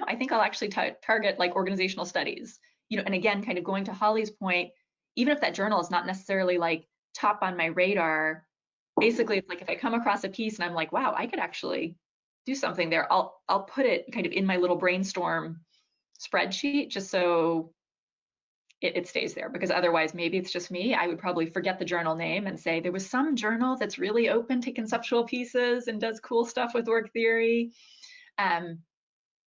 I think I'll actually target like organizational studies, and again, kind of going to Holly's point, even if that journal is not necessarily like top on my radar, basically it's like if I come across a piece and I'm like, wow, I could actually do something there, I'll put it kind of in my little brainstorm spreadsheet just so it stays there, because otherwise maybe it's just me, I would probably forget the journal name and say there was some journal that's really open to conceptual pieces and does cool stuff with work theory.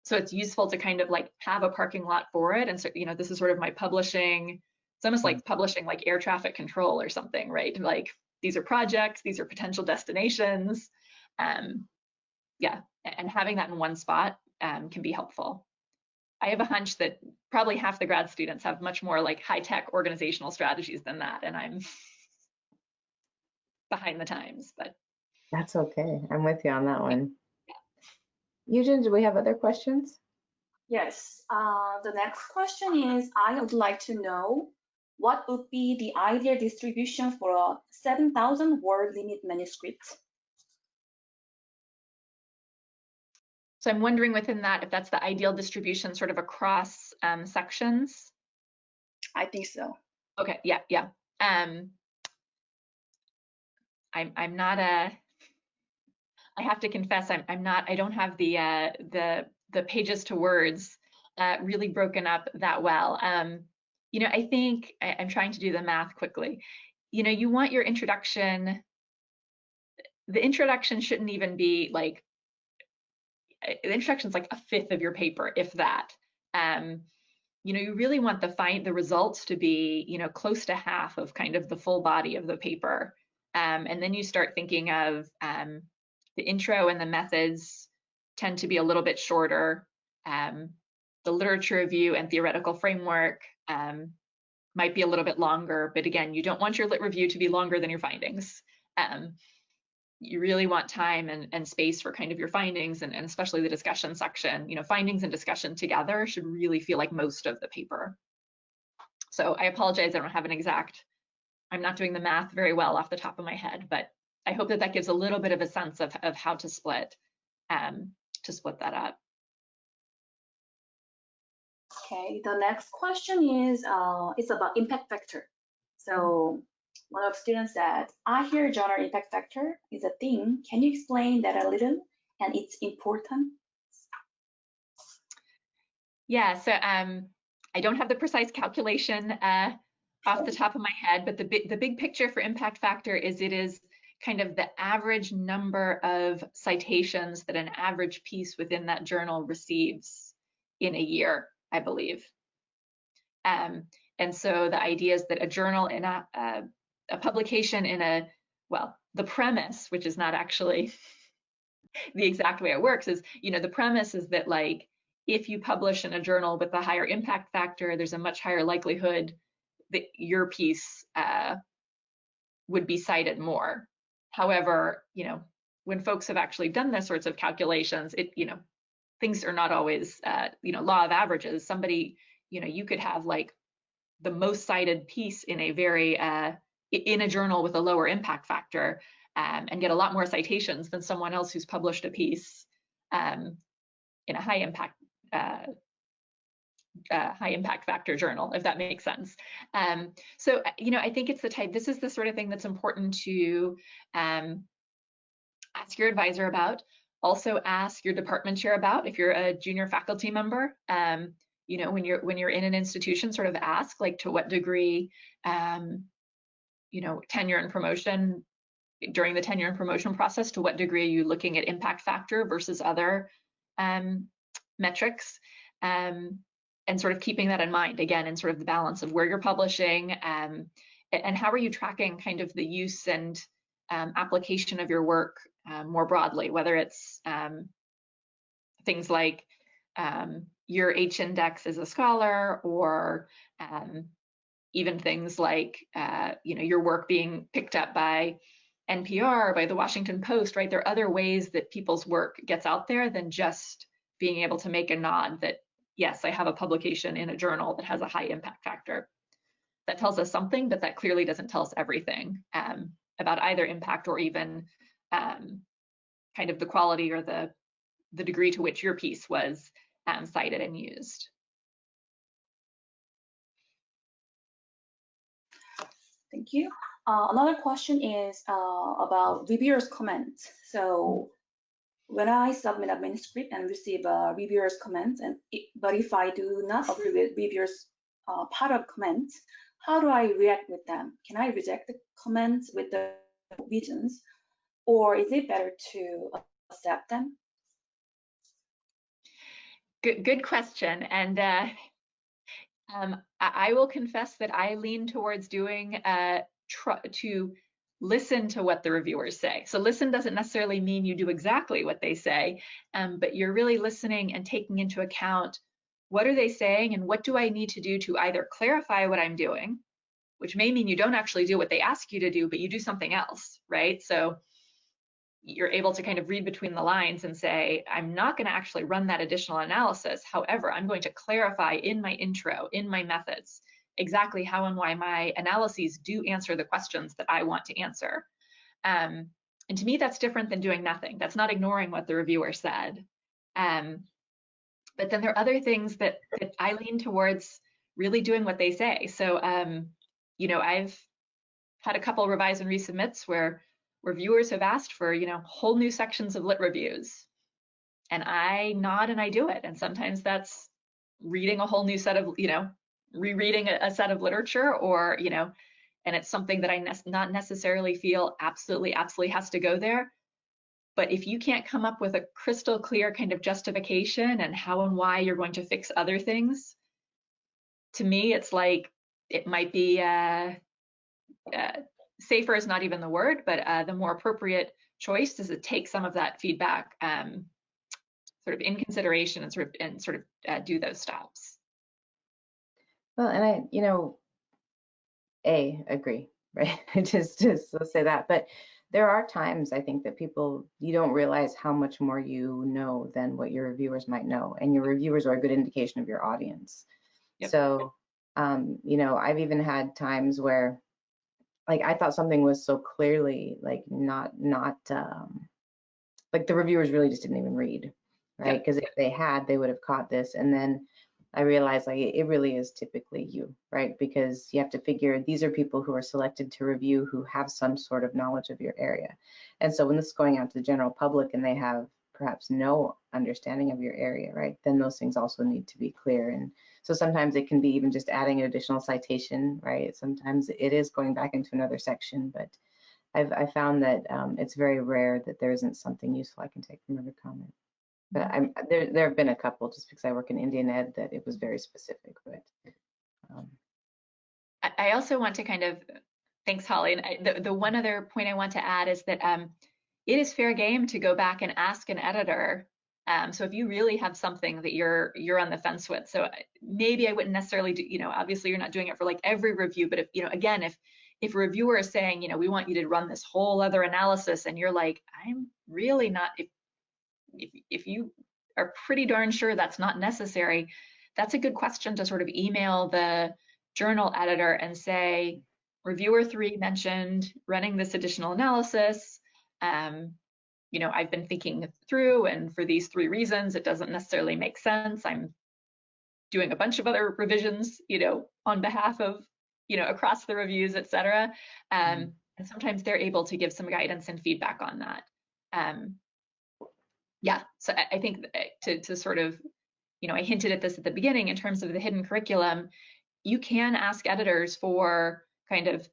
So it's useful to kind of like have a parking lot for it. And so, this is sort of my publishing It's almost like publishing like air traffic control or something, right? Like these are projects, these are potential destinations. Yeah, and having that in one spot can be helpful. I have a hunch that probably half the grad students have much more like high-tech organizational strategies than that, and I'm behind the times, but That's okay. I'm with you on that one. Eugen, do we have other questions? Yes. The next question is, I would like to know what would be the ideal distribution for a 7,000 word limit manuscript? So I'm wondering within that if that's the ideal distribution sort of across sections. I think so. Okay, yeah, yeah. I'm not a. I have to confess, I'm not. I don't have the pages to words really broken up that well. You know, I think I'm trying to do the math quickly. You know, you want your introduction. The introduction shouldn't even be like. The introduction's like a fifth of your paper, if that. You know, you really want the results to be, you know, close to half of kind of the full body of the paper. And then you start thinking of the intro and the methods tend to be a little bit shorter. The literature review and theoretical framework might be a little bit longer, but again, you don't want your lit review to be longer than your findings. You really want time and space for kind of your findings and especially the discussion section. You know, findings and discussion together should really feel like most of the paper. So I apologize, I don't have an exact, I'm not doing the math very well off the top of my head, but I hope that that gives a little bit of a sense of how to split that up. Okay, the next question is it's about impact factor. So one of the students said, I hear journal impact factor is a thing. Can you explain that a little and its importance? Yeah, so I don't have the precise calculation off the top of my head, but the big picture for impact factor is it is kind of the average number of citations that an average piece within that journal receives in a year, I believe. And so the idea is that a journal in a publication in a, well, the premise, which is not actually the exact way it works, is, you know, the premise is that like, if you publish in a journal with a higher impact factor, there's a much higher likelihood that your piece would be cited more. However, you know, when folks have actually done those sorts of calculations, it, you know, things are not always, you know, law of averages. Somebody, you know, you could have like the most cited piece in a very in a journal with a lower impact factor and get a lot more citations than someone else who's published a piece in a high impact factor journal, if that makes sense. So, you know, I think it's this is the sort of thing that's important to ask your advisor about. Also ask your department chair about if you're a junior faculty member. You know, when you're in an institution, sort of ask like to what degree, you know, tenure and promotion, during the tenure and promotion process, to what degree are you looking at impact factor versus other metrics, and sort of keeping that in mind again, and sort of the balance of where you're publishing, and how are you tracking kind of the use and application of your work more broadly, whether it's things like your H-index as a scholar, or even things like you know, your work being picked up by NPR, by the Washington Post, right? There are other ways that people's work gets out there than just being able to make a nod that, yes, I have a publication in a journal that has a high impact factor. That tells us something, but that clearly doesn't tell us everything about either impact or even kind of the quality or the degree to which your piece was cited and used. Thank you. Another question is about reviewers' comments. So when I submit a manuscript and receive reviewers' comments, but if I do not agree with reviewers' part of comments, how do I react with them? Can I reject the comments with the reasons, or is it better to accept them? Good question. And I will confess that I lean towards doing to listen to what the reviewers say. So listen doesn't necessarily mean you do exactly what they say, but you're really listening and taking into account what are they saying and what do I need to do to either clarify what I'm doing, which may mean you don't actually do what they ask you to do, but you do something else, right? So you're able to kind of read between the lines and say, I'm not going to actually run that additional analysis. However, I'm going to clarify in my intro, in my methods, exactly how and why my analyses do answer the questions that I want to answer. And to me, that's different than doing nothing. That's not ignoring what the reviewer said. But then there are other things that I lean towards really doing what they say. So, I've had a couple revise and resubmits where reviewers have asked for, whole new sections of lit reviews. And I nod and I do it. And sometimes that's reading a whole new set of, rereading a set of literature, or, and it's something that I not necessarily feel absolutely has to go there. But if you can't come up with a crystal clear kind of justification and how and why you're going to fix other things, to me, it's like it might be safer is not even the word, but the more appropriate choice is to take some of that feedback sort of in consideration and sort of do those stops. Well, and I agree, right? just let's say that. But there are times I think that you don't realize how much more you know than what your reviewers might know, and your reviewers are a good indication of your audience. Yep. So, I've even had times where, like, I thought something was so clearly like not like the reviewers really just didn't even read, right? Because if they had, they would have caught this. And then I realized, like, it really is typically you, right? Because you have to figure these are people who are selected to review who have some sort of knowledge of your area. And so when this is going out to the general public and they have perhaps no understanding of your area, right, then those things also need to be clear. And so sometimes it can be even just adding an additional citation, right? Sometimes it is going back into another section, but I found that it's very rare that there isn't something useful I can take from every comment. But there have been a couple, just because I work in Indian Ed, that it was very specific. But I also want to kind of, thanks, Holly. And the one other point I want to add is that it is fair game to go back and ask an editor. So if you really have something that you're on the fence with, so maybe I wouldn't necessarily do, obviously you're not doing it for like every review, but if, again, if a reviewer is saying, we want you to run this whole other analysis, and you're like, I'm really not, if you are pretty darn sure that's not necessary, that's a good question to sort of email the journal editor and say, reviewer 3 mentioned running this additional analysis. I've been thinking through, and for these 3 reasons, it doesn't necessarily make sense. I'm doing a bunch of other revisions, on behalf of, across the reviews, et cetera. And sometimes they're able to give some guidance and feedback on that. Yeah, so I think to sort of, I hinted at this at the beginning in terms of the hidden curriculum, you can ask editors for kind of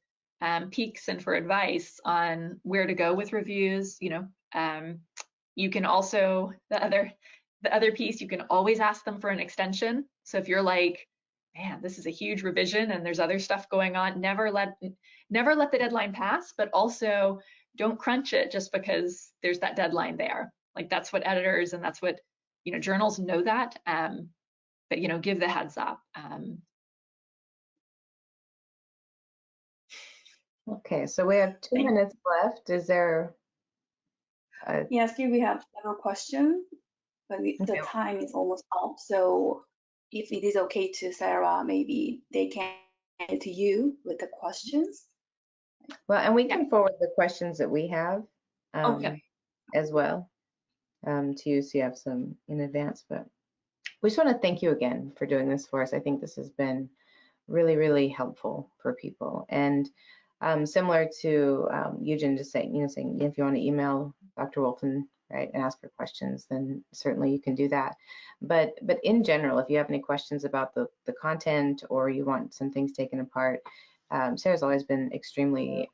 peaks and for advice on where to go with reviews. You can also, the other piece, you can always ask them for an extension. So if you're like, man, this is a huge revision and there's other stuff going on, never let the deadline pass, but also don't crunch it just because there's that deadline there. Like, that's what editors and that's what, journals know that, but, give the heads up. Okay, so we have 2 minutes left. Is there? Yeah, still we have several questions, but the time is almost up. So if it is okay to Sarah, maybe they can get to you with the questions. Well, and we can forward the questions that we have as well to you, so you have some in advance. But we just want to thank you again for doing this for us. I think this has been really, really helpful for people. And similar to Eugen just saying, if you want to email Dr. Wolfen, right, and ask her questions, then certainly you can do that. But in general, if you have any questions about the content, or you want some things taken apart, Sarah's always been extremely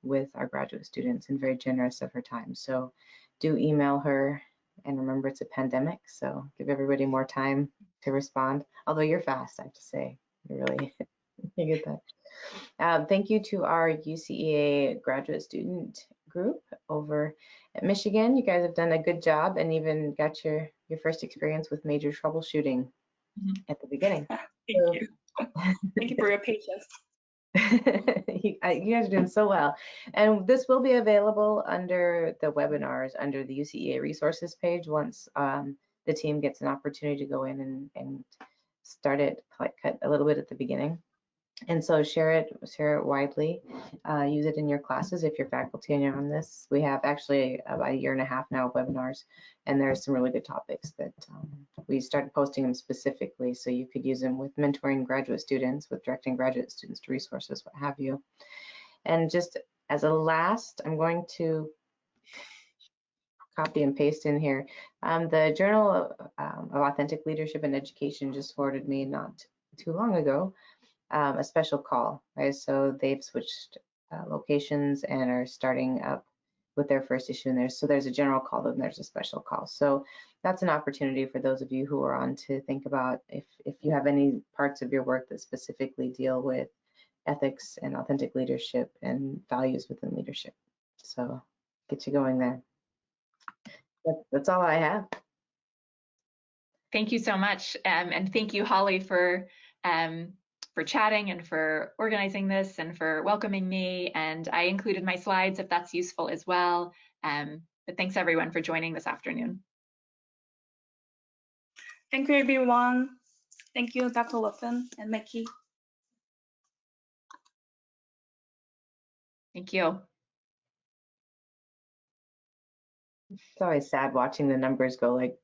with our graduate students and very generous of her time. So do email her, and remember it's a pandemic, so give everybody more time to respond. Although you're fast, I have to say. really you get that. Thank you to our UCEA graduate student group over at Michigan. You guys have done a good job and even got your first experience with major troubleshooting at the beginning. Thank you. Thank you for your patience. You guys are doing so well. And this will be available under the webinars, under the UCEA resources page once the team gets an opportunity to go in and start it, like cut a little bit at the beginning. And so share it widely, use it in your classes if you're faculty and you're on this. We have actually about 1.5 years now of webinars, and there's some really good topics that we started posting them specifically so you could use them with mentoring graduate students, with directing graduate students to resources, what have you. And just as a last, I'm going to copy and paste in here. The Journal of Authentic Leadership and Education just forwarded me not too long ago a special call, right? So they've switched locations and are starting up with their first issue in there. So there's a general call, then there's a special call. So that's an opportunity for those of you who are on to think about if you have any parts of your work that specifically deal with ethics and authentic leadership and values within leadership. So get you going there. That's all I have. Thank you so much. And thank you, Holly, for chatting and for organizing this and for welcoming me. And I included my slides if that's useful as well. But thanks everyone for joining this afternoon. Thank you, everyone. Thank you, Dr. Wilson and Mickey. Thank you. It's always sad watching the numbers go like